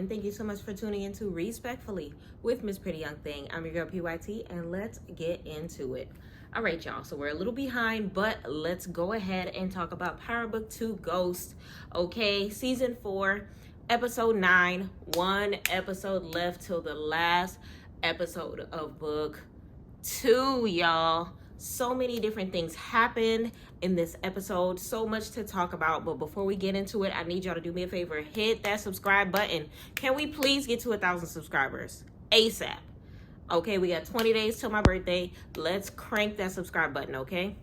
and thank you so much for tuning in to Respectfully with Miss Pretty Young Thing. I'm your girl PYT, and let's get into it. All right, y'all, so we're a little behind, but let's go ahead and talk about Power Book 2 Ghost. Okay, season 4, episode 9, one episode left till the last episode of book 2, y'all. So many different things happened in this episode, so much to talk about. But before we get into it, I need y'all to do me a favor, hit that subscribe button. Can we please get to 1,000 subscribers ASAP? Okay, we got 20 days till my birthday. Let's crank that subscribe button. Okay,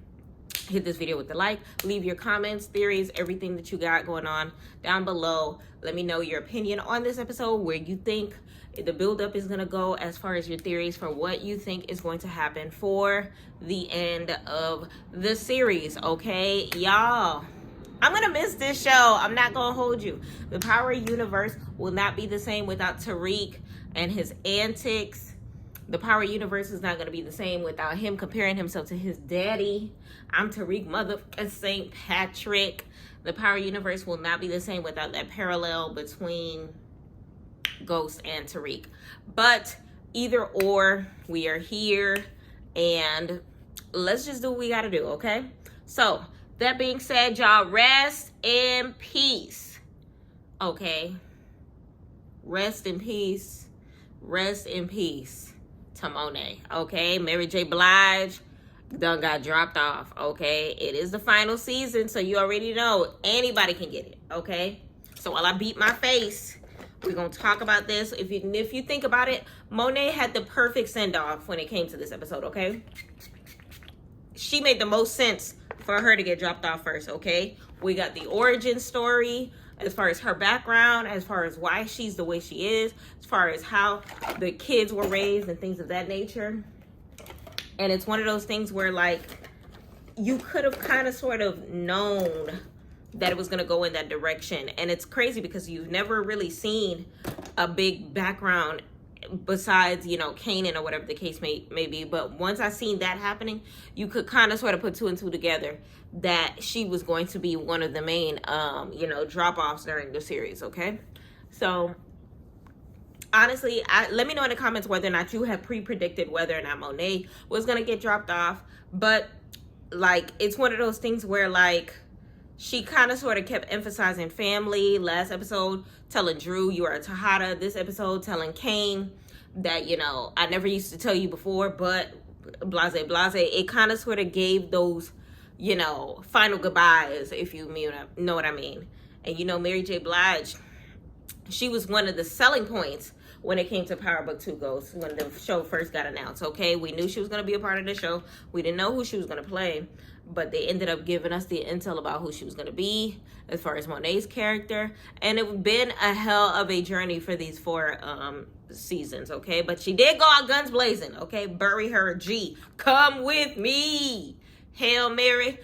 hit this video with the like, leave your comments, theories, everything that you got going on down below. Let me know your opinion on this episode, where you think the buildup is going to go, as far as your theories for what you think is going to happen for the end of the series. Okay, y'all, I'm going to miss this show. I'm not going to hold you. The Power universe will not be the same without TARIQ and his antics. The Power universe is not going to be the same without him comparing himself to his daddy. I'm TARIQ motherfucking St. Patrick. The Power universe will not be the same without that parallel between Ghost and TARIQ. But either or, we are here, and let's just do what we got to do, okay? So, that being said, y'all, rest in peace, okay? Rest in peace. Rest in peace to MONET, okay? Mary J. Blige done got dropped off, okay? It is the final season, so you already know anybody can get it, okay? So while I beat my face, we're going to talk about this. If you think about it, MONET had the perfect send-off when it came to this episode, okay? She made the most sense for her to get dropped off first, okay? We got the origin story, as far as her background, as far as why she's the way she is, as far as how the kids were raised and things of that nature. And it's one of those things where, like, you could have kind of sort of known that it was going to go in that direction. And it's crazy because you've never really seen a big background besides, you know, Kanan or whatever the case may be. But once I seen that happening, you could kind of sort of put two and two together that she was going to be one of the main, you know, drop-offs during the series, okay? So, honestly, let me know in the comments whether or not you have pre-predicted whether or not MONET was going to get dropped off. But, like, it's one of those things where, like, she kind of sort of kept emphasizing family. Last episode, telling Drew, you are a TEJADA. This episode, telling Kane that, you know, I never used to tell you before, but blase, blase. It kind of sort of gave those, you know, final goodbyes, if you know what I mean. And, you know, Mary J. Blige, she was one of the selling points when it came to Power Book 2 Ghost, when the show first got announced, okay? We knew she was going to be a part of the show. We didn't know who she was going to play, but they ended up giving us the intel about who she was going to be as far as MONET's character. And it's been a hell of a journey for these 4 seasons, okay? But she did go out guns blazing, okay? Bury her G. Come with me. Hail Mary.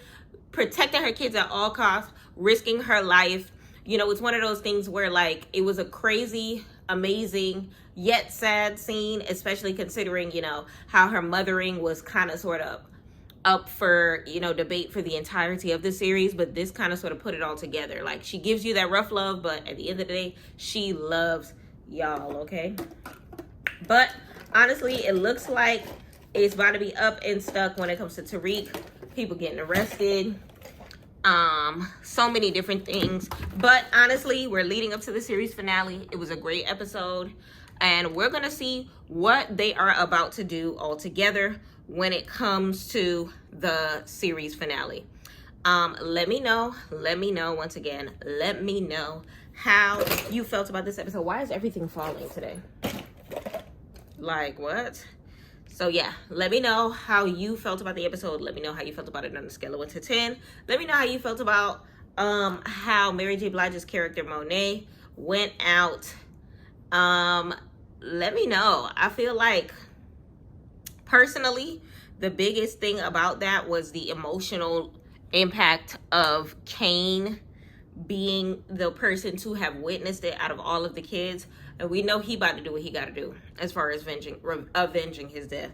Protecting her kids at all costs, risking her life. You know, it's one of those things where, like, it was a crazy, amazing, yet sad scene, especially considering, you know, how her mothering was kind of sort of up for, you know, debate for the entirety of the series. But this kind of sort of put it all together. Like, she gives you that rough love, but at the end of the day, she loves y'all, okay? But honestly, it looks like it's about to be up and stuck when it comes to TARIQ. People getting arrested. So many different things. But honestly, we're leading up to the series finale. It was a great episode, and we're gonna see what they are about to do all together when it comes to the series finale. Let me know once again, let me know how you felt about this episode. Why is everything falling today? Like, what? So yeah, let me know how you felt about the episode. Let me know how you felt about it on a scale of 1 to 10. Let me know how you felt about how Mary J. Blige's character MONET went out. Let me know. I feel like, personally, the biggest thing about that was the emotional impact of Kane being the person to have witnessed it out of all of the kids. And we know he about to do what he got to do as far as avenging his death.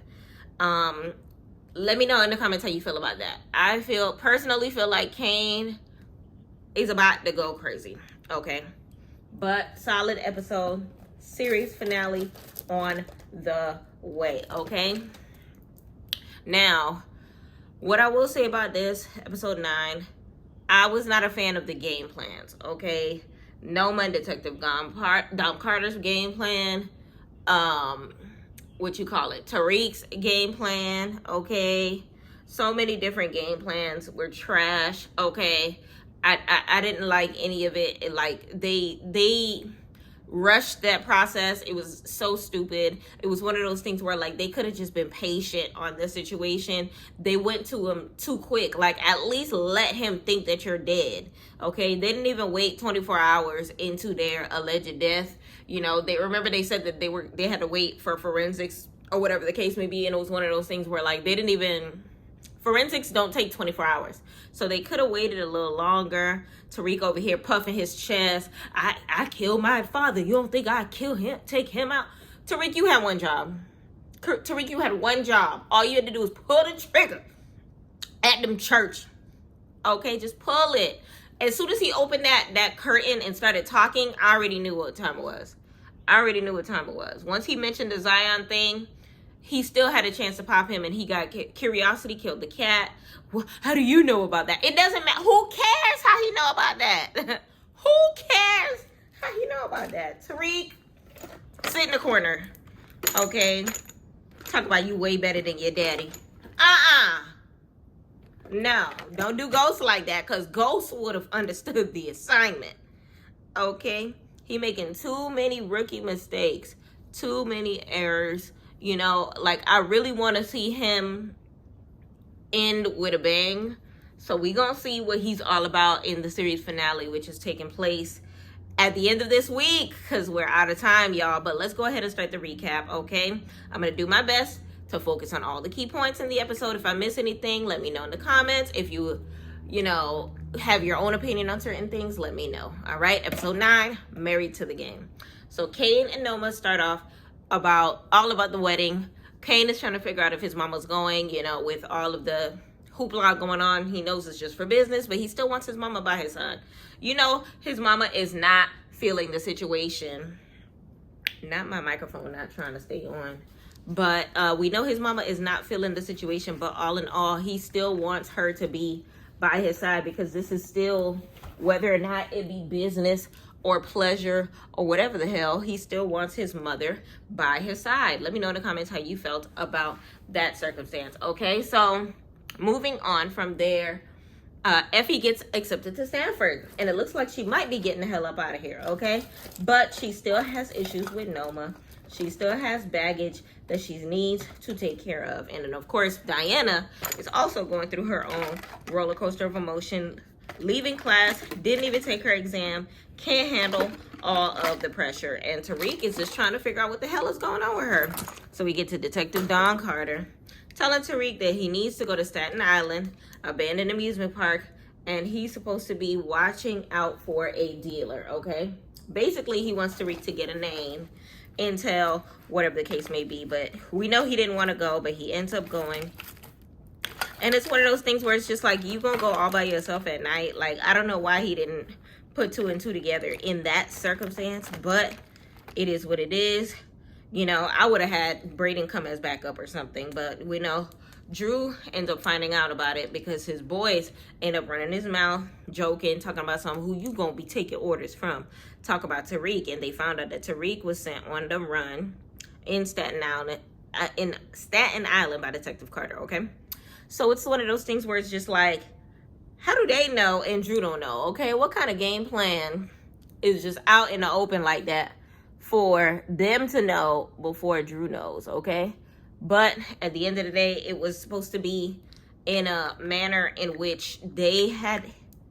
Let me know in the comments how you feel about that. I personally feel like Kane is about to go crazy, okay? but solid episode. Series finale on the way, okay? Now, what I will say about this, episode 9, I was not a fan of the game plans, okay? Noma and Detective Dom Carter's game plan, Tariq's game plan, okay? So many different game plans were trash, okay? I didn't like any of it. Like, they rushed that process. It was so stupid. It was one of those things where, like, they could have just been patient on the situation. They went to him too quick. Like, at least let him think that you're dead, okay? They didn't even wait 24 hours into their alleged death. You know, they said that they had to wait for forensics or whatever the case may be, and it was one of those things where, like, forensics don't take 24 hours. So they could have waited a little longer. Tariq over here puffing his chest. I killed my father. You don't think I'd kill him, take him out? Tariq, you had one job. Tariq, you had one job. All you had to do was pull the trigger at them church. Okay, just pull it. As soon as he opened that curtain and started talking, I already knew what time it was. Once he mentioned the Zion thing, he still had a chance to pop him, and he got curiosity, killed the cat. Well, how do you know about that? It doesn't matter. Who cares how he know about that? Who cares how he know about that? Tariq, sit in the corner, okay? Talk about you way better than your daddy. No, don't do Ghost like that, because Ghost would have understood the assignment, okay? He making too many rookie mistakes, too many errors. You know, like, I really want to see him end with a bang. So we gonna see what he's all about in the series finale, which is taking place at the end of this week, because we're out of time, y'all. But let's go ahead and start the recap, okay? I'm gonna do my best to focus on all the key points in the episode. If I miss anything, let me know in the comments. If you have your own opinion on certain things, let me know. All right, episode 9, Married to the Game. So Kane and Noma start off all about the wedding. Kane is trying to figure out if his mama's going, with all of the hoopla going on. He knows it's just for business, but he still wants his mama by his side. His mama is not feeling the situation. Not my microphone, not trying to stay on. But we know his mama is not feeling the situation, but all in all, he still wants her to be by his side, because this is still, whether or not it be business or pleasure or whatever the hell, he still wants his mother by his side. Let me know in the comments how you felt about that circumstance, okay? So moving on from there, Effie gets accepted to Stanford, and it looks like she might be getting the hell up out of here, okay? But she still has issues with Noma. She still has baggage that she needs to take care of. And then, of course, Diana is also going through her own roller coaster of emotion, leaving class, didn't even take her exam, can't handle all of the pressure. And Tariq is just trying to figure out what the hell is going on with her. So we get to Detective Don Carter telling Tariq that he needs to go to Staten Island, abandoned amusement park, and he's supposed to be watching out for a dealer, okay? Basically, he wants Tariq to get a name, intel, whatever the case may be. But we know he didn't want to go, but he ends up going. And it's one of those things where it's just like, you gonna go all by yourself at night? Like, I don't know why he didn't put 2 and 2 together in that circumstance, but it is what it is. I would have had Braden come as backup or something, but we know Drew ends up finding out about it because his boys end up running his mouth, joking, talking about who you gonna be taking orders from. Talk about Tariq, and they found out that Tariq was sent on the run in Staten Island by Detective Carter, okay? So it's one of those things where it's just like, how do they know and Drew don't know, okay? What kind of game plan is just out in the open like that for them to know before Drew knows, okay? But at the end of the day, it was supposed to be in a manner in which they had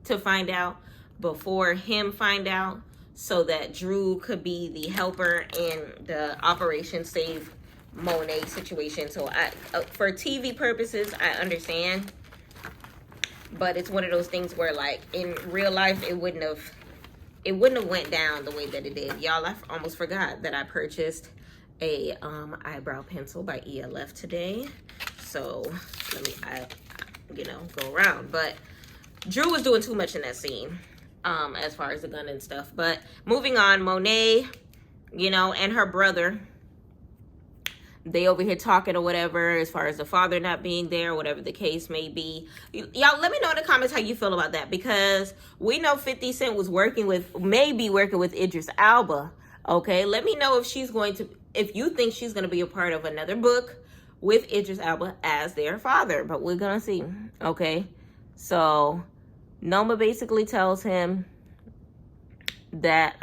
to find out before him find out, so that Drew could be the helper in the Operation Save Monet situation. So for TV purposes, I understand, but it's one of those things where, like, in real life, it wouldn't have went down the way that it did. Y'all, I almost forgot that I purchased a eyebrow pencil by ELF today. So let me go around. But Drew was doing too much in that scene. as far as the gun and stuff. But moving on, Monet, you know, and her brother, they over here talking or whatever, as far as the father not being there, whatever the case may be. Y'all, let me know in the comments how you feel about that, because we know 50 Cent was maybe working with Idris Elba. Okay, let me know if you think she's going to be a part of another book with Idris Elba as their father, but we're going to see. Okay, so Noma basically tells him that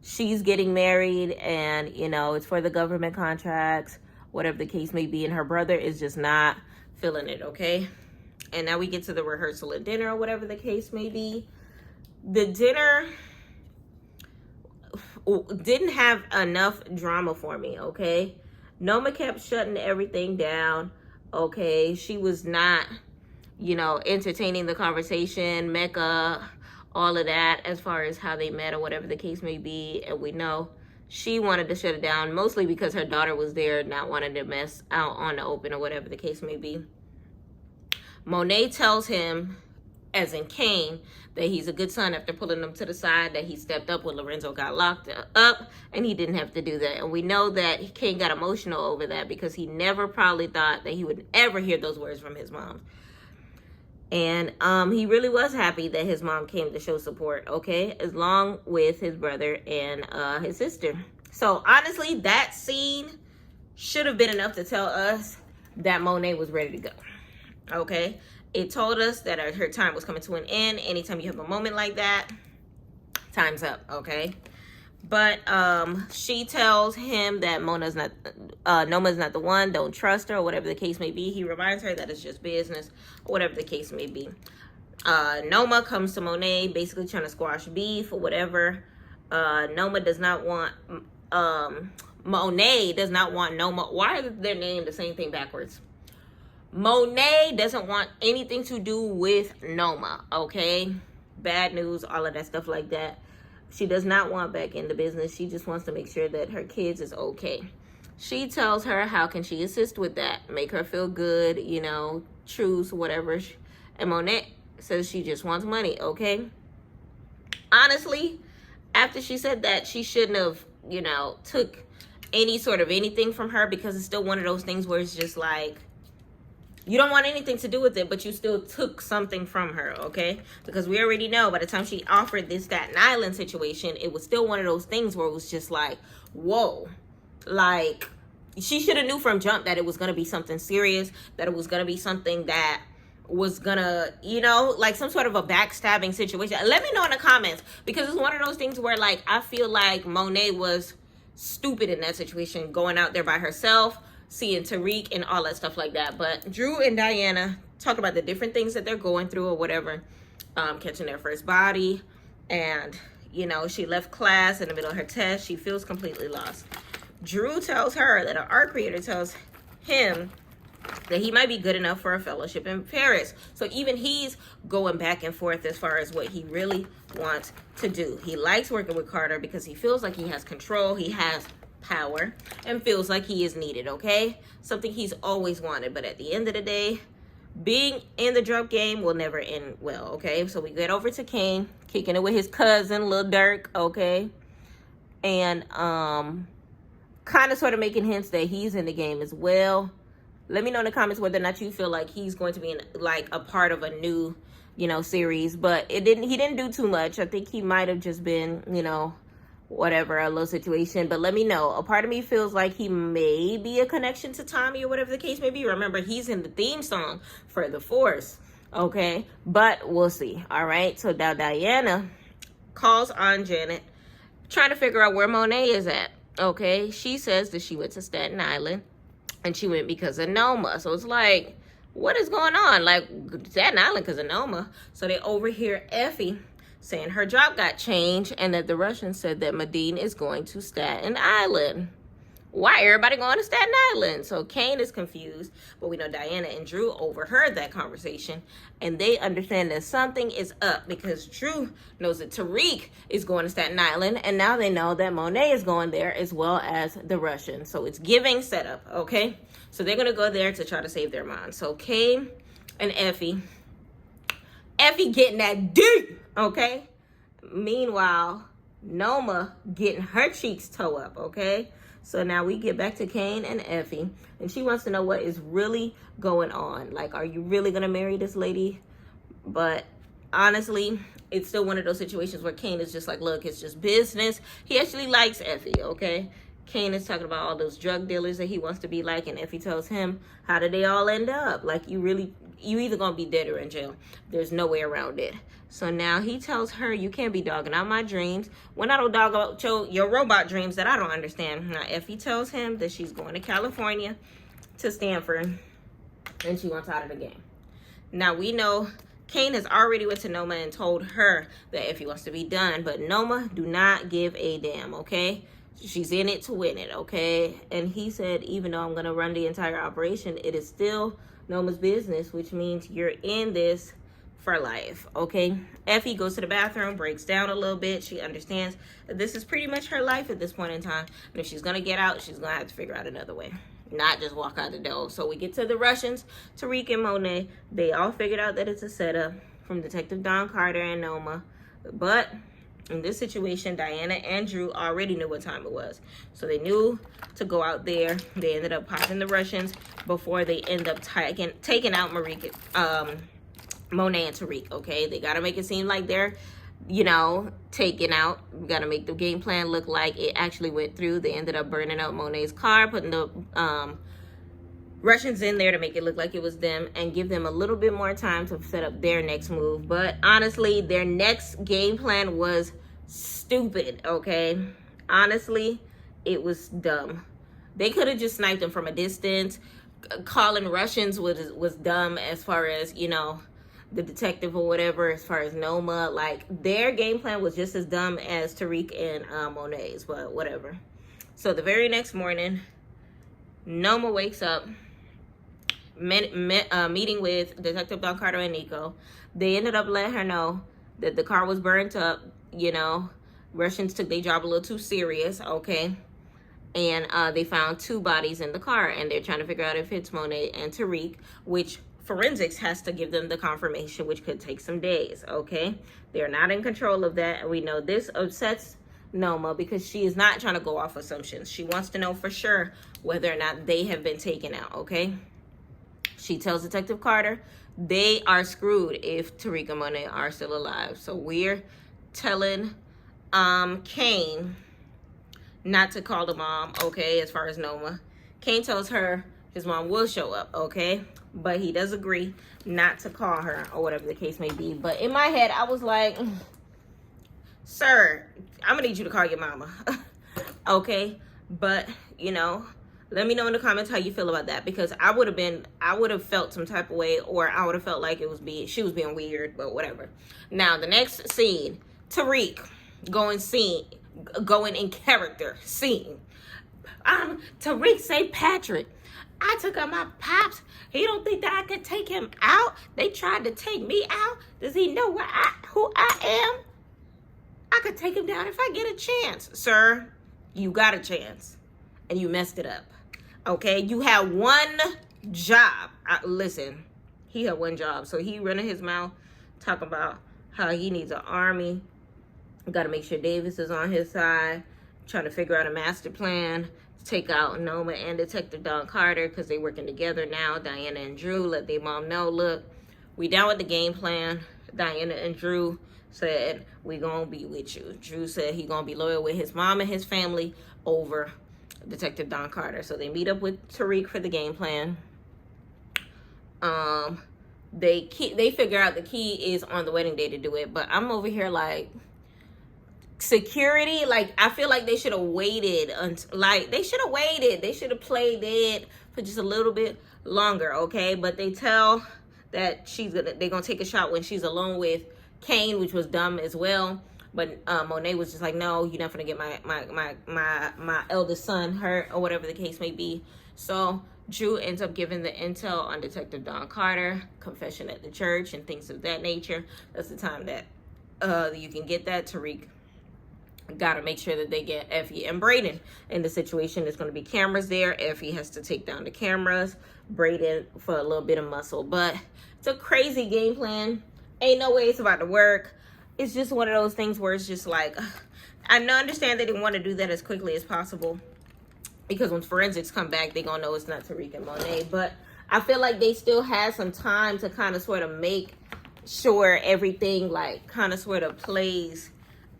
she's getting married, and you know, it's for the government contracts, whatever the case may be, and her brother is just not feeling it. Okay, and now we get to the rehearsal and dinner, or whatever the case may be. The dinner didn't have enough drama for me. Okay, Noma kept shutting everything down. Okay, she was not, you know, entertaining the conversation, Mecca, all of that, as far as how they met or whatever the case may be. And we know she wanted to shut it down, mostly because her daughter was there, not wanting to mess out on the open or whatever the case may be. Monet tells him, as in Kane, that he's a good son after pulling him to the side, that he stepped up when Lorenzo got locked up, and he didn't have to do that. And we know that Kane got emotional over that, because he never probably thought that he would ever hear those words from his mom. And he really was happy that his mom came to show support, okay, along with his brother and his sister. So honestly, that scene should have been enough to tell us that Monet was ready to go. Okay, it told us that her time was coming to an end. Anytime you have a moment like that, time's up. Okay, but she tells him that Noma's not the one, don't trust her, or whatever the case may be. He reminds her that it's just business, or whatever the case may be. Noma comes to Monet, basically trying to squash beef or whatever. Noma does not want Monet does not want Noma. Why are their name the same thing backwards? Monet doesn't want anything to do with Noma. Okay, bad news, all of that stuff like that. She does not want back in the business. She just wants to make sure that her kids is okay. She tells her how can she assist with that, make her feel good, you know, truce, whatever. And Monet says she just wants money. Okay, honestly, after she said that, she shouldn't have, you know, took any sort of anything from her, because it's still one of those things where it's just like, you don't want anything to do with it, but you still took something from her, okay? Because we already know by the time she offered this Staten Island situation, it was still one of those things where it was just like, whoa. Like, she should have knew from jump that it was going to be something serious, that it was going to be something that was going to, you know, like some sort of a backstabbing situation. Let me know in the comments, because it's one of those things where, like, I feel like Monet was stupid in that situation, going out there by herself, seeing Tariq and all that stuff like that. But Drew and Diana talk about the different things that they're going through or whatever, catching their first body. And, you know, she left class in the middle of her test. She feels completely lost. Drew tells her that an art creator tells him that he might be good enough for a fellowship in Paris. So even he's going back and forth as far as what he really wants to do. He likes working with Carter because he feels like he has control. He has power and feels like he is needed. Okay, something he's always wanted, but at the end of the day, being in the drug game will never end well. Okay, so we get over to Kane, kicking it with his cousin Lil Durk. Okay, and kind of sort of making hints that he's in the game as well. Let me know in the comments whether or not you feel like he's going to be like a part of a new, you know, series. But he didn't do too much. I think he might have just been, you know, whatever, a little situation. But let me know. A part of me feels like he may be a connection to Tommy or whatever the case may be. Remember, he's in the theme song for The Force. Okay, but we'll see. All right, so now Diana calls on Janet, trying to figure out where Monet is at. Okay, she says that she went to Staten Island, and she went because of Noma. So it's like, what is going on? Like, Staten Island because of Noma. So they overhear Effie saying her job got changed, and that the Russians said that Medine is going to Staten Island. Why everybody going to Staten Island? So Kane is confused, but we know Diana and Drew overheard that conversation, and they understand that something is up, because Drew knows that Tariq is going to Staten Island, and now they know that Monet is going there as well as the Russians. So it's giving setup, okay? So they're going to go there to try to save their mom. So Kane and Effie getting that deep, Okay? Meanwhile, Noma getting her cheeks toe up, okay? So now we get back to Kane and Effie, and she wants to know what is really going on. Like, are you really gonna marry this lady? But honestly, it's still one of those situations where Kane is just like, look, it's just business. He actually likes Effie, okay? Kane is talking about all those drug dealers that he wants to be like, and Effie tells him, how did they all end up? Like, you either gonna be dead or in jail. There's no way around it. So now he tells her, you can't be dogging out my dreams when I don't dog out your robot dreams that I don't understand. Now Effie tells him that she's going to California, to Stanford, and she wants out of the game. Now we know Kane has already went to Noma and told her that Effie wants to be done, but Noma do not give a damn, okay? She's in it to win it, okay? And he said, even though I'm going to run the entire operation, it is still Noma's business, which means you're in this for life, okay? Effie goes to the bathroom, breaks down a little bit. She understands that this is pretty much her life at this point in time. And if she's going to get out, she's going to have to figure out another way, not just walk out the door. So we get to the Russians, TARIQ and MONET. They all figured out that it's a setup from Detective Don Carter and Noma. But in this situation, Diana and Drew already knew what time it was. So they knew to go out there. They ended up popping the Russians before they end up taking out MONET and TARIQ, okay? They got to make it seem like they're, you know, taken out. We got to make the game plan look like it actually went through. They ended up burning up MONET's car, putting the Russians in there to make it look like it was them and give them a little bit more time to set up their next move. But honestly, their next game plan was stupid, okay? Honestly, it was dumb. They could have just sniped them from a distance. Calling Russians was dumb as far as, you know, the detective or whatever, as far as Noma. Like, their game plan was just as dumb as TARIQ and MONET's, but whatever. So the very next morning, Noma wakes up, meeting with Detective Don Carter and Nico. They ended up letting her know that the car was burnt up. You know, Russians took their job a little too serious, okay? And they found 2 bodies in the car, and they're trying to figure out if it's MONET and TARIQ, which forensics has to give them the confirmation, which could take some days, okay? They're not in control of that, and we know this upsets Noma because she is not trying to go off assumptions. She wants to know for sure whether or not they have been taken out, okay? She tells Detective Carter they are screwed if TARIQ and MONET are still alive. So we're telling Kane not to call the mom, okay, as far as Noma. Kane tells her his mom will show up, okay? But he does agree not to call her or whatever the case may be. But in my head, I was like, sir, I'm gonna need you to call your mama. Okay? But, you know, let me know in the comments how you feel about that, because I would have felt some type of way, or I would have felt like she was being weird, but whatever. Now, the next scene, TARIQ going in character scene. TARIQ St. Patrick. I took out my pops. He don't think that I could take him out. They tried to take me out. Does he know who I am? I could take him down if I get a chance. Sir, you got a chance. And you messed it up. Okay? You had one job. Listen, he had one job. So he running his mouth talking about how he needs an army. Got to make sure Davis is on his side. Trying to figure out a master plan to take out Noma and Detective Don Carter, because they working together now. Diana and Drew let their mom know, look, we down with the game plan. Diana and Drew said, we gonna be with you. Drew said he gonna be loyal with his mom and his family over Detective Don Carter. So they meet up with TARIQ for the game plan. They figure out the key is on the wedding day to do it, but I'm over here like, security, like, I feel like they should have waited until, like, they should have played it for just a little bit longer, okay? But they tell that they're gonna take a shot when she's alone with Kane, which was dumb as well. But MONET was just like, no, you're not gonna get my eldest son hurt, or whatever the case may be. So Drew ends up giving the intel on Detective Don Carter, confession at the church, and things of that nature. That's the time that you can get that. TARIQ got to make sure that they get Effie and Brayden in the situation. There's going to be cameras there. Effie has to take down the cameras. Brayden for a little bit of muscle. But it's a crazy game plan. Ain't no way it's about to work. it's just one of those things where it's just like, I understand they didn't want to do that as quickly as possible, because when forensics come back, they're going to know it's not TARIQ and MONET. But I feel like they still had some time to kind of sort of make sure everything like kind of sort of plays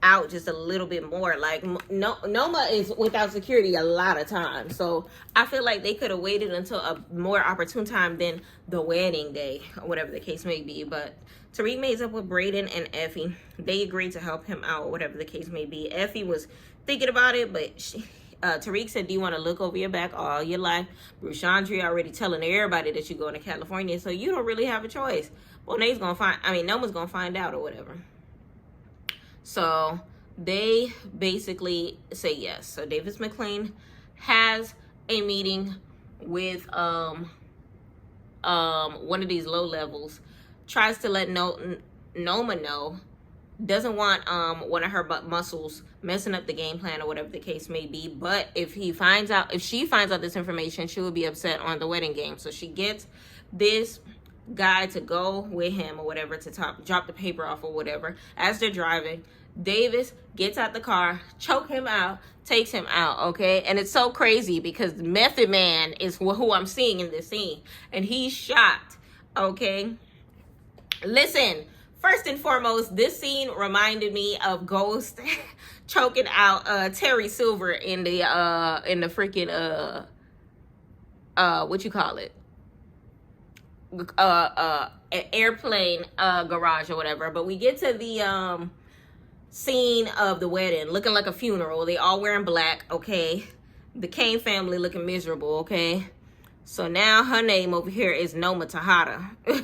out just a little bit more. Like Noma is without security a lot of times. So I feel like they could have waited until a more opportune time than the wedding day or whatever the case may be. But TARIQ made up with Brayden and Effie. They agreed to help him out, whatever the case may be. Effie was thinking about it, but TARIQ said, do you want to look over your back all your life? Bruce Chandra already telling everybody that you're going to California, so you don't really have a choice. Monet's gonna find, Noma's gonna find out or whatever. So they basically say yes. So Davis McLean has a meeting with one of these low levels, tries to let Noma know, doesn't want one of her muscles messing up the game plan or whatever the case may be. But if she finds out this information, she will be upset on the wedding game. So she gets this guy to go with him or whatever to drop the paper off or whatever. As they're driving, Davis gets out the car, choke him out, takes him out, okay? And it's so crazy because Method Man is who I'm seeing in this scene, and he's shot, okay? Listen, first and foremost, this scene reminded me of Ghost choking out Terry Silver in the freaking what you call it, an airplane garage or whatever. But we get to the scene of the wedding, looking like a funeral. They all wearing black, okay? The Kane family looking miserable, okay? So now her name over here is Noma TEJADA.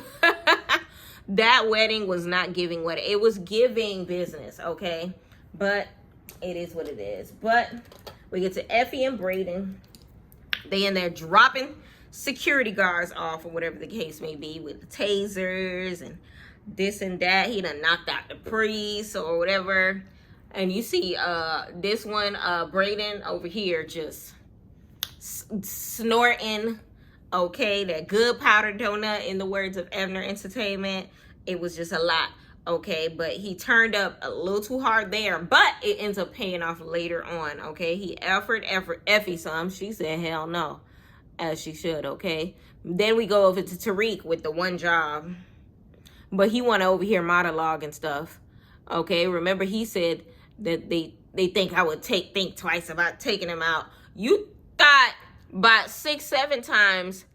That wedding was not giving wedding. It was giving business, okay? But it is what it is. But we get to Effie and Brayden. They in there dropping security guards off or whatever the case may be with the tasers and this and that. He done knocked out the priest or whatever. And you see this one, Brayden over here just snorting, okay, that good powdered donut in the words of Evner Entertainment. It was just a lot, okay? But he turned up a little too hard there, but it ends up paying off later on, okay? He offered Effie some. She said, hell no, as she should, okay? Then we go over to TARIQ with the one job, but he want to over here monologue and stuff, okay? Remember, he said that they think I would think twice about taking him out. You thought about 6-7 times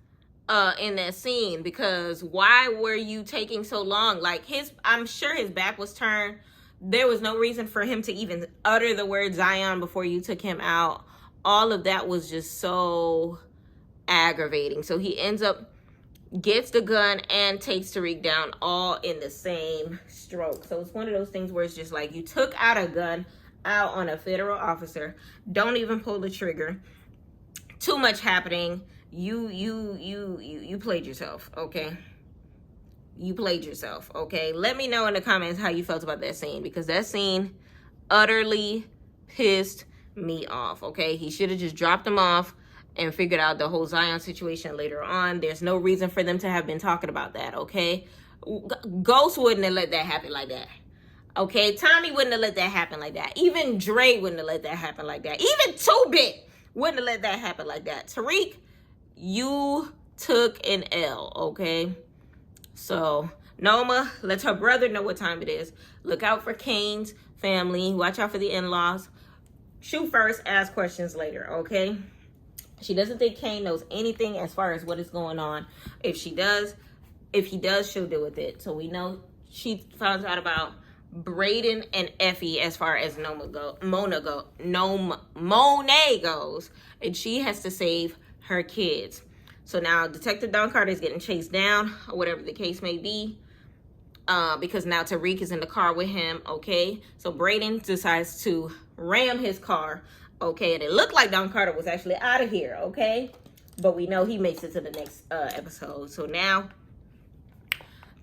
in that scene, because why were you taking so long? Like, I'm sure his back was turned. There was no reason for him to even utter the word Zion before you took him out. All of that was just so aggravating. So he ends up gets the gun and takes TARIQ down all in the same stroke. So it's one of those things where it's just like, you took out a gun out on a federal officer, don't even pull the trigger. Too much happening. You played yourself, okay? You played yourself, okay? Let me know in the comments how you felt about that scene, because that scene utterly pissed me off, okay? He should have just dropped him off and figured out the whole Zion situation later on. There's no reason for them to have been talking about that, okay? Ghost wouldn't have let that happen like that, okay? Tommy wouldn't have let that happen like that. Even Dre wouldn't have let that happen like that. Even 2-Bit wouldn't have let that happen like that. TARIQ, you took an L, okay? So Noma lets her brother know what time it is. Look out for Kane's family. Watch out for the in-laws. Shoot first, ask questions later, okay? She doesn't think Kane knows anything as far as what is going on. If he does, she'll deal with it. So we know she finds out about Brayden and Effie as far as Monet goes, and she has to save her kids. So now Detective Don Carter is getting chased down or whatever the case may be, because now TARIQ is in the car with him, okay? So Brayden decides to ram his car, okay? And it looked like Don Carter was actually out of here, okay? But we know he makes it to the next episode. So now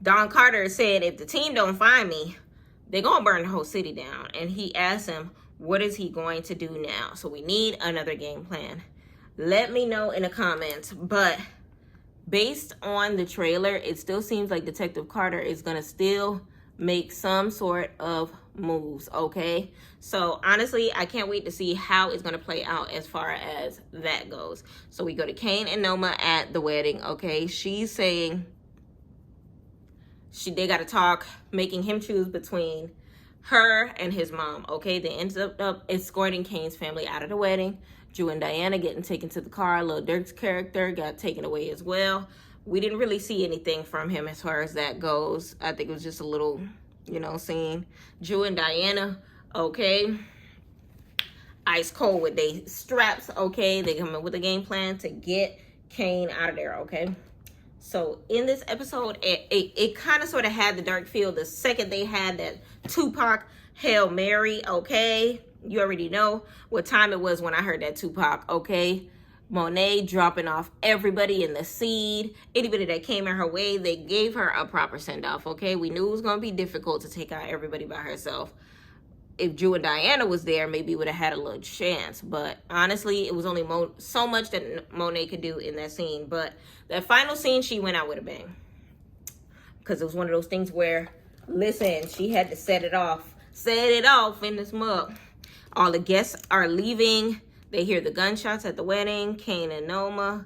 Don Carter said, if the team don't find me, they're going to burn the whole city down. And he asked him, what is he going to do now? So we need another game plan. Let me know in the comments. But based on the trailer, it still seems like Detective Carter is going to still make some sort of moves, okay? So honestly, I can't wait to see how it's going to play out as far as that goes. So we go to Kane and Noma at the wedding, okay? She's saying they got to talk, making him choose between her and his mom, okay? They ended up escorting Kane's family out of the wedding. Drew and Diana getting taken to the car. Lil Durk's character got taken away as well. We didn't really see anything from him as far as that goes. I think it was just a little, scene. Drew and Diana, okay, ice cold with their straps, okay? They come in with a game plan to get Kane out of there, okay? So in this episode, it kind of sort of had the dark feel the second they had that Tupac Hail Mary, okay? You already know what time it was when I heard that Tupac, okay? Monet dropping off everybody in the seed. Anybody that came in her way, they gave her a proper send-off, okay? We knew it was going to be difficult to take out everybody by herself. If Drew and Diana was there, maybe we would have had a little chance. But honestly, it was only so much that Monet could do in that scene. But that final scene, she went out with a bang. Because it was one of those things where, listen, she had to set it off in this mug. All the guests are leaving. They hear the gunshots at the wedding. Kane and Noma.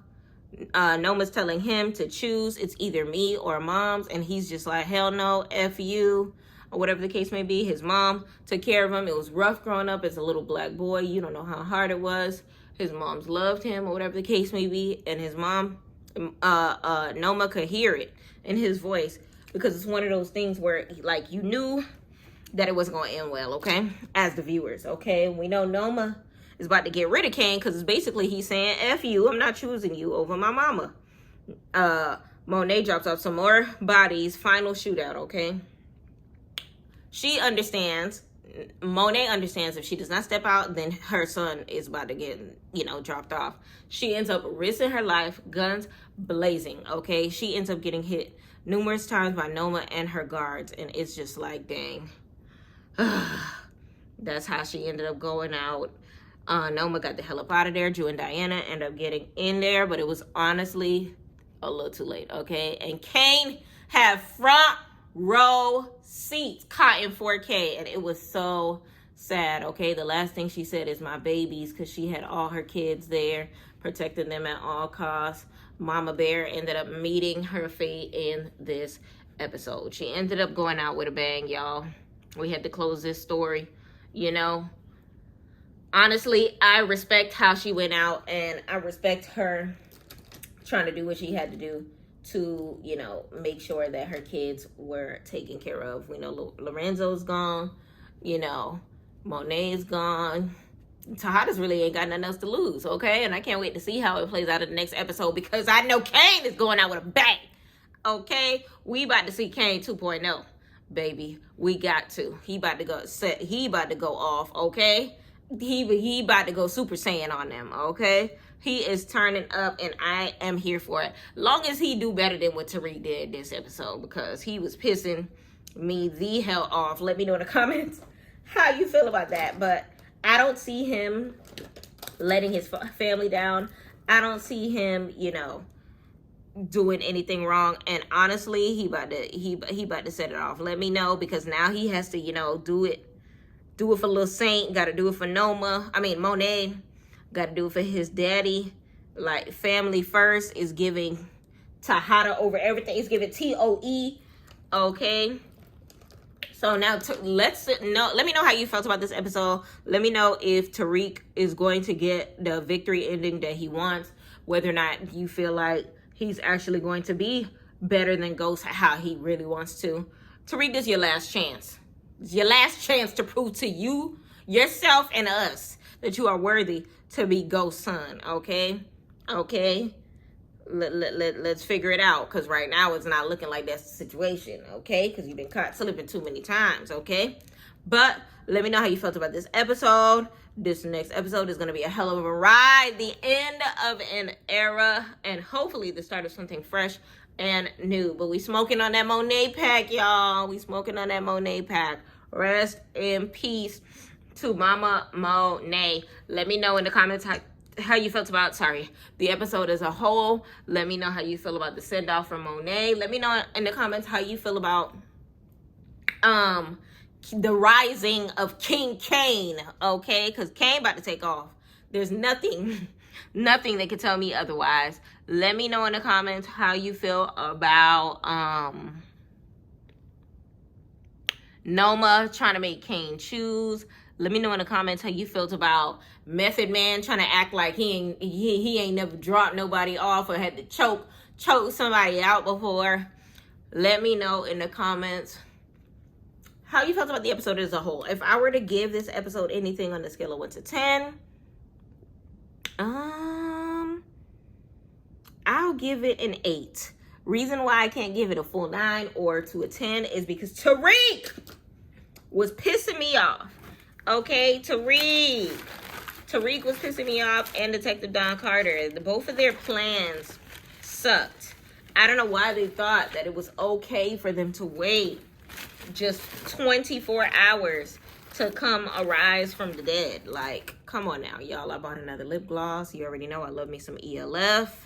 Noma's telling him to choose. It's either me or mom's. And he's just like, hell no, F you. Or whatever the case may be. His mom took care of him. It was rough growing up as a little black boy. You don't know how hard it was. His moms loved him, or whatever the case may be. And his mom, Noma, could hear it in his voice. Because it's one of those things where, like, you knew that it wasn't going to end well, okay? As the viewers, okay? We know Noma is about to get rid of Kane because it's basically he's saying, F you, I'm not choosing you over my mama. Monet drops off some more bodies. Final shootout, okay? She understands, Monet understands if she does not step out, then her son is about to get, dropped off. She ends up risking her life, guns blazing, okay? She ends up getting hit numerous times by Noma and her guards, and it's just like, dang. That's how she ended up going out. Noma got the hell up out of there. Drew and Diana ended up getting in there, but it was honestly a little too late, okay? And Kane had front row seats caught in 4K, and it was so sad, okay? The last thing she said is my babies, because she had all her kids there, protecting them at all costs. Mama Bear ended up meeting her fate in this episode. She ended up going out with a bang, y'all. We had to close this story, Honestly, I respect how she went out, and I respect her trying to do what she had to do to, make sure that her kids were taken care of. We know Lorenzo's gone, Monet's gone. TEJADA's really ain't got nothing else to lose, okay? And I can't wait to see how it plays out in the next episode because I know Kane is going out with a bang, okay? We about to see Kane 2.0, baby. We got to. He about to go off, okay? He about to go Super Saiyan on them, okay? He is turning up, and I am here for it. Long as he do better than what TARIQ did this episode, because he was pissing me the hell off. Let me know in the comments how you feel about that. But I don't see him letting his family down. I don't see him, doing anything wrong. And honestly, he about to set it off. Let me know, because now he has to, do it for Lil Saint. Got to do it for Monet. Got to do it for his daddy. Like, family first is giving TEJADA over everything. It's giving TOE. Okay. So now let me know how you felt about this episode. Let me know if TARIQ is going to get the victory ending that he wants. Whether or not you feel like he's actually going to be better than Ghost, how he really wants to. TARIQ, this is your last chance. It's your last chance to prove to you, yourself, and us that you are worthy to be Ghost's son, okay? Okay? Let's figure it out, because right now it's not looking like that's the situation, okay? Because you've been caught slipping too many times, okay? But let me know how you felt about this episode. This next episode is going to be a hell of a ride. The end of an era, and hopefully the start of something fresh and new. But we smoking on that Monet pack, y'all. We smoking on that Monet pack. Rest in peace to Mama Monet. Let me know in the comments how you felt about, the episode as a whole. Let me know how you feel about the send-off from Monet. Let me know in the comments how you feel about the rising of King Kane, okay? Because Kane about to take off. There's nothing that can tell me otherwise. Let me know in the comments how you feel about Noma trying to make Kane choose. Let me know in the comments how you felt about Method Man trying to act like he ain't never dropped nobody off or had to choke somebody out before. Let me know in the comments how you felt about the episode as a whole. If I were to give this episode anything on the scale of 1 to 10, I'll give it an 8. Reason why I can't give it a full 9 or to a 10 is because TARIQ was pissing me off. Okay, Tariq was pissing me off, and Detective Don Carter. Both of their plans sucked. I don't know why they thought that it was okay for them to wait just 24 hours to come arise from the dead. Like, come on now, y'all. I bought another lip gloss. You already know I love me some ELF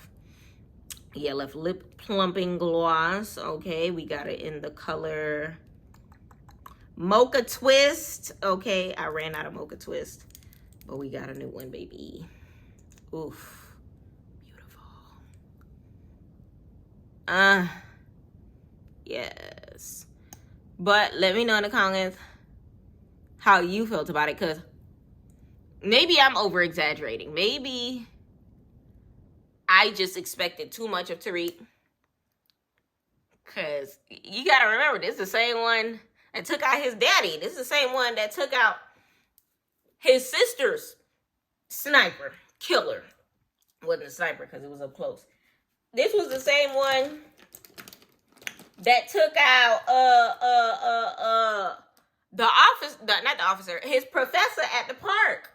lip plumping gloss. Okay, we got it in the color Mocha Twist. Okay, I ran out of Mocha Twist, but we got a new one, baby. Oof, beautiful. Yes. But let me know in the comments how you felt about it, because maybe I'm over exaggerating. Maybe I just expected too much of Tariq. Because you got to remember, this is the same one that took out his daddy. This is the same one that took out his sister's sniper, killer. It wasn't a sniper because it was up close. This was the same one that took out his professor at the park.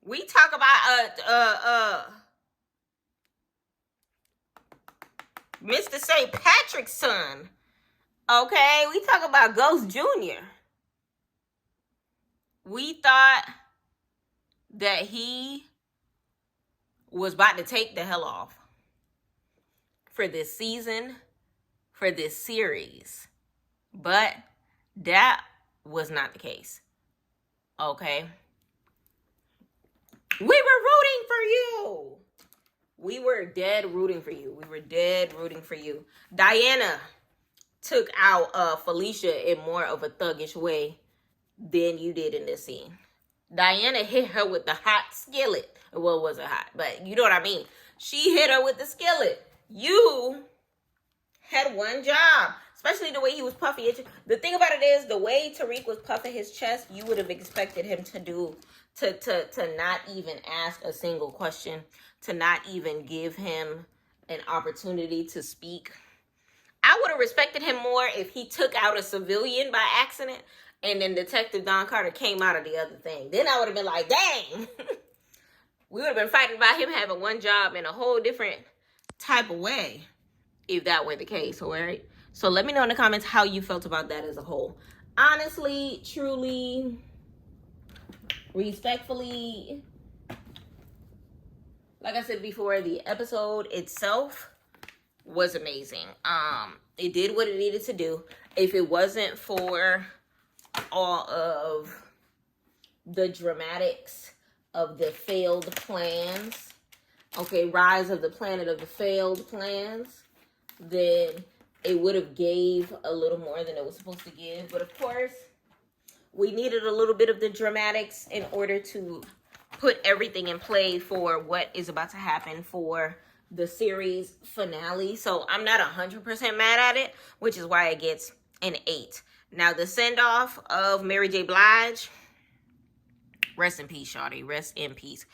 We talk about Mr. St. Patrick's son. Okay, we talk about Ghost Jr. We thought that he was about to take the hell off for this season, for this series. But that was not the case. Okay? We were rooting for you. We were dead rooting for you. We were dead rooting for you. Diana took out Felicia in more of a thuggish way than you did in this scene. Diana hit her with the hot skillet. Well, it wasn't hot, but you know what I mean. She hit her with the skillet. You had one job, especially the way he was puffing at you. The thing about it is, the way Tariq was puffing his chest, you would have expected him to do, to not even ask a single question, to not even give him an opportunity to speak. I would have respected him more if he took out a civilian by accident and then Detective Don Carter came out of the other thing. Then I would have been like, dang. We would have been fighting about him having one job in a whole different type of way if that were the case, all right? So let me know in the comments how you felt about that as a whole. Honestly, truly, respectfully, like I said before, the episode itself was amazing. It did what it needed to do. If it wasn't for all of the dramatics of the failed plans, okay, rise of the planet of the failed plans, then it would have gave a little more than it was supposed to give. But of course, we needed a little bit of the dramatics in order to put everything in play for what is about to happen for the series finale. So I'm not 100% mad at it, which is why it gets an 8. Now, the send-off of Mary J. Blige, rest in peace, shawty. Rest in peace.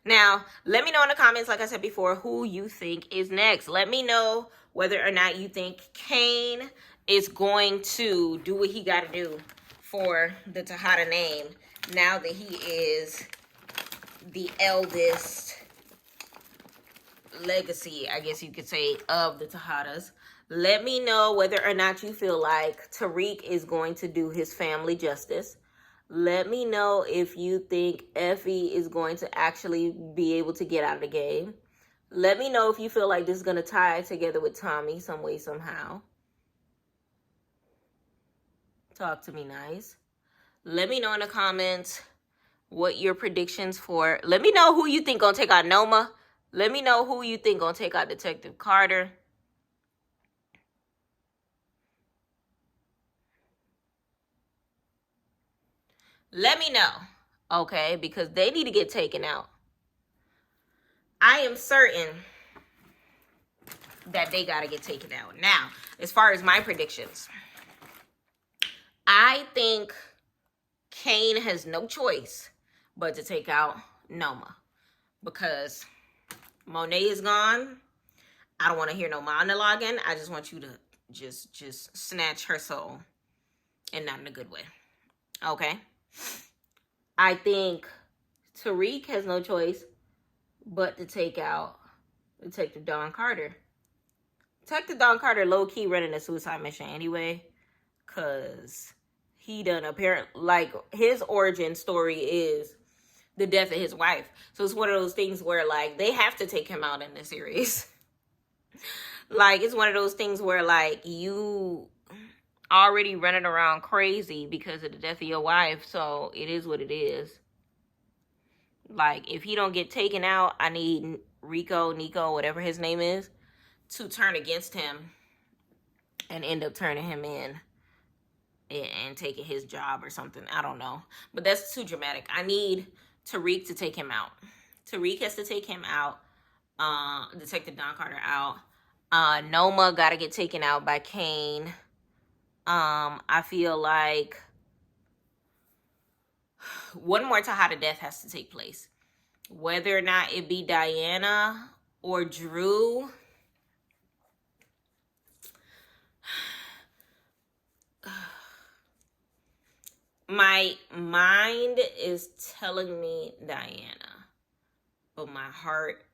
Now, let me know in the comments, like I said before, who you think is next. Let me know whether or not you think Kane is going to do what he got to do for the TEJADA name now that he is the eldest legacy, I guess you could say, of the TEJADAs. Let me know whether or not you feel like Tariq is going to do his family justice. Let me know if you think Effie is going to actually be able to get out of the game. Let me know if you feel like this is going to tie together with Tommy some way, somehow. Talk to me nice. Let me know in the comments what your predictions for. Let me know who you think gonna take out Noma. Let me know who you think gonna take out Detective Carter. Let me know, okay? Because they need to get taken out. I am certain that they gotta get taken out. Now, as far as my predictions, I think Kane has no choice but to take out Noma because Monet is gone. I don't want to hear no monologuing. I just want you to just snatch her soul, and not in a good way. Okay? I think TARIQ has no choice but to take out Detective Don Carter. Detective Don Carter low-key running a suicide mission anyway, because he done apparently, like, his origin story is the death of his wife. So it's one of those things where, like, they have to take him out in the series. Like, it's one of those things where, like, you already running around crazy because of the death of your wife, so it is what it is. Like, if he don't get taken out, I need Nico, whatever his name is, to turn against him and end up turning him in and taking his job or something. I don't know. But that's too dramatic. I need TARIQ to take him out. TARIQ has to take him out. Detective Don Carter out. Noma got to get taken out by Kane. I feel like one more Tejada death has to take place. Whether or not it be Diana or Drew, my mind is telling me Diana, but my heart,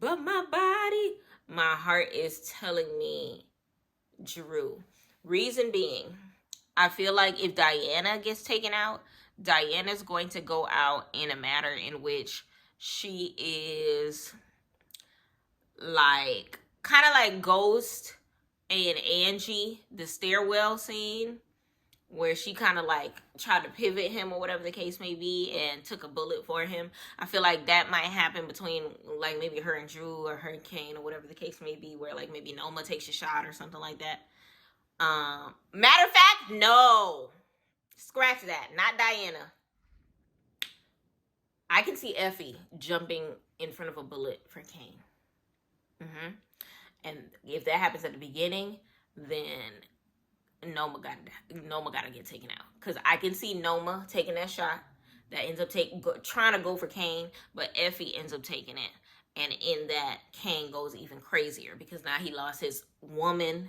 my heart is telling me Drew. Reason being, I feel like if Diana gets taken out, Diana's going to go out in a manner in which she is like, kind of like Ghost and Angie, the stairwell scene, where she kind of like tried to pivot him or whatever the case may be and took a bullet for him. I feel like that might happen between like maybe her and Drew or her and Kane or whatever the case may be, where like maybe Noma takes a shot or something like that. Matter of fact, no. Scratch that. Not Diana. I can see Effie jumping in front of a bullet for Kane. And if that happens at the beginning, then Noma gotta get taken out. Because I can see Noma taking that shot that ends up trying to go for Kane, but Effie ends up taking it. And in that, Kane goes even crazier because now he lost his woman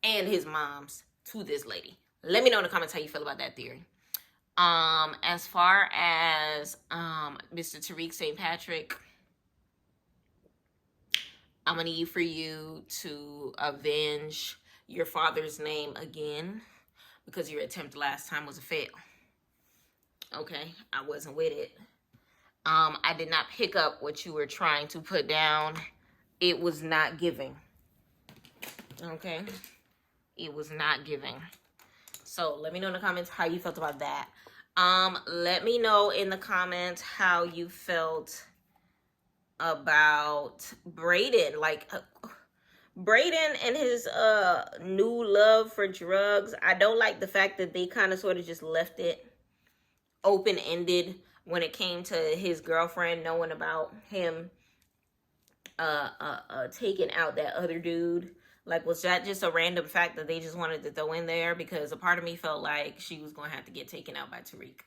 and his moms to this lady. Let me know in the comments how you feel about that theory. As far as Mr. Tariq St. Patrick, I'm gonna need for you to avenge your father's name again because your attempt last time was a fail. Okay, I wasn't with it. I did not pick up what you were trying to put down. It was not giving. Okay, it was not giving. So let me know in the comments how you felt about that. Let me know in the comments how you felt about Brayden. Like, Brayden and his new love for drugs. I don't like the fact that they kind of sort of just left it open-ended when it came to his girlfriend knowing about him taking out that other dude. Like, was that just a random fact that they just wanted to throw in there? Because a part of me felt like she was going to have to get taken out by Tariq.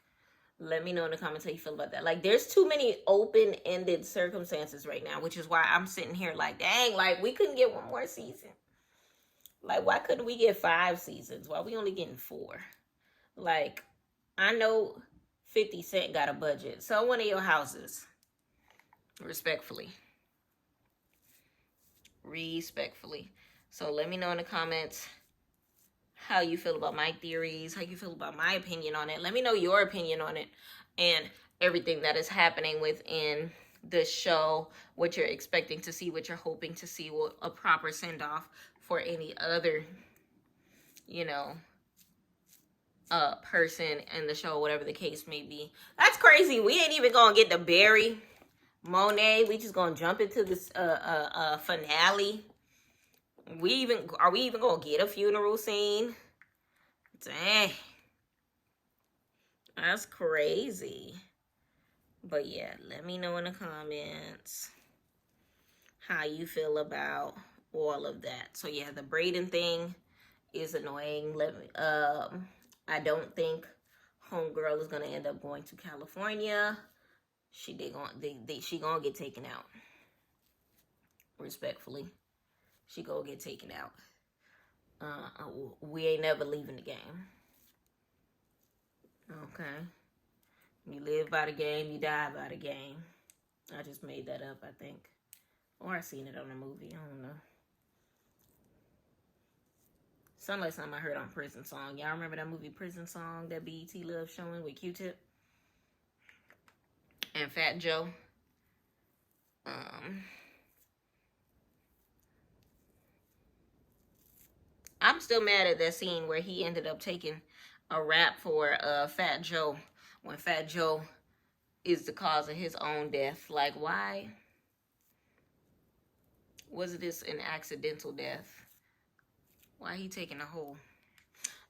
Let me know in the comments how you feel about that. Like, there's too many open-ended circumstances right now, which is why I'm sitting here like, dang, like, we couldn't get one more season. Like, why couldn't we get 5 seasons? Why we only getting 4? Like, I know 50 Cent got a budget. Sell one of your houses. Respectfully. So let me know in the comments how you feel about my theories, how you feel about my opinion on it. Let me know your opinion on it and everything that is happening within the show, what you're expecting to see, what you're hoping to see, a proper send-off for any other, person in the show, whatever the case may be. That's crazy. We ain't even gonna get to bury MONET. We just gonna jump into this finale. Are we even gonna get a funeral scene? Dang. That's crazy. But yeah, let me know in the comments how you feel about all of that. So yeah, the braiding thing is annoying. I don't think homegirl is gonna end up going to California. She gonna get taken out. Respectfully, she gonna get taken out. We ain't never leaving the game. Okay. You live by the game, you die by the game. I just made that up, I think. Or I seen it on a movie, I don't know. Sound like something I heard on Prison Song. Y'all remember that movie Prison Song that BET loved showing with Q-Tip? And Fat Joe? I'm still mad at that scene where he ended up taking a rap for Fat Joe when Fat Joe is the cause of his own death. Like, why was this an accidental death? Why he taking a hole?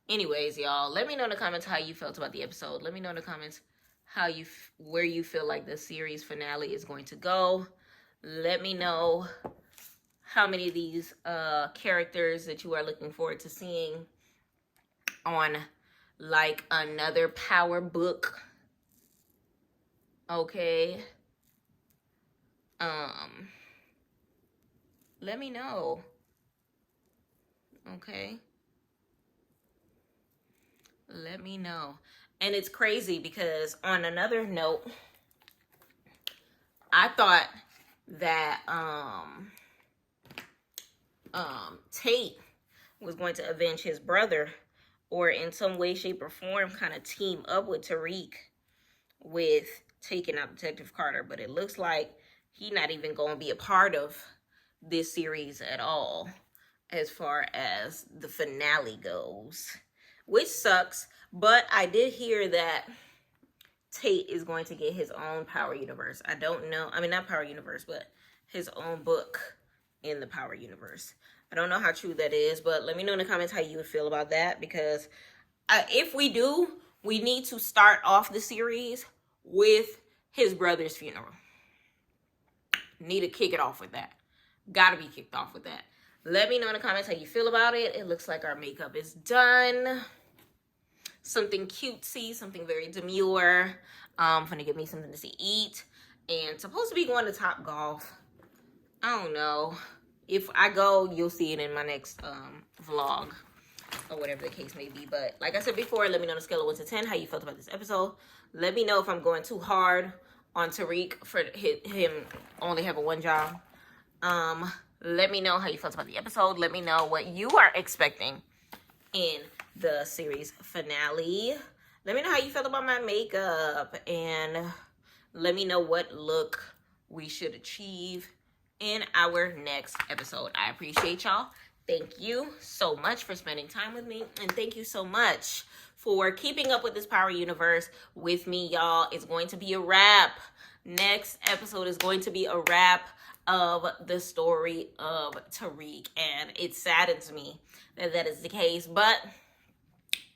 Anyways, y'all, let me know in the comments how you felt about the episode. Let me know in the comments where you feel like the series finale is going to go. Let me know how many of these characters that you are looking forward to seeing on like another power book. Okay. Let me know. Okay. Let me know. And it's crazy because on another note, I thought that Tate was going to avenge his brother or in some way, shape, or form kind of team up with TARIQ with taking out Detective Carter. But it looks like he's not even going to be a part of this series at all as far as the finale goes, which sucks. But I did hear that Tate is going to get his own Power Universe. I don't know. I mean, not Power Universe, but his own book in the Power Universe. I don't know how true that is, but let me know in the comments how you would feel about that, because if we do, we need to start off the series with his brother's funeral. Need to kick it off with that. Gotta be kicked off with that. Let me know in the comments how you feel about it. It looks like our makeup is done. Something cutesy, something very demure. I'm gonna get me something to eat. And supposed to be going to Top Golf. I don't know. If I go, you'll see it in my next vlog or whatever the case may be. But like I said before, let me know on a scale of 1 to 10 how you felt about this episode. Let me know if I'm going too hard on TARIQ for him only having one job. Let me know how you felt about the episode. Let me know what you are expecting in the series finale. Let me know how you felt about my makeup, and let me know what look we should achieve in our next episode. I appreciate y'all. Thank you so much for spending time with me, and thank you so much for keeping up with this Power Universe with me, y'all. It's going to be a wrap. Next episode is going to be a wrap of the story of TARIQ, and it saddens me that that is the case, but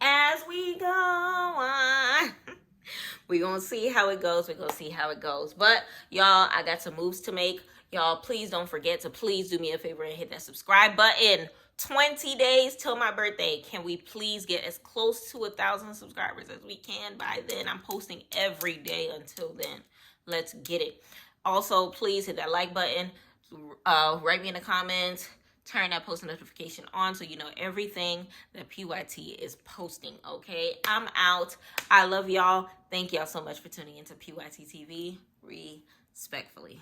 as we go on, we're gonna see how it goes. But y'all, I got some moves to make. Y'all, please don't forget to please do me a favor and hit that subscribe button. 20 days till my birthday. Can we please get as close to 1,000 subscribers as we can by then? I'm posting every day until then. Let's get it. Also, please hit that like button. Write me in the comments. Turn that post notification on so you know everything that PYT is posting, okay? I'm out. I love y'all. Thank y'all so much for tuning into PYT TV. Respectfully.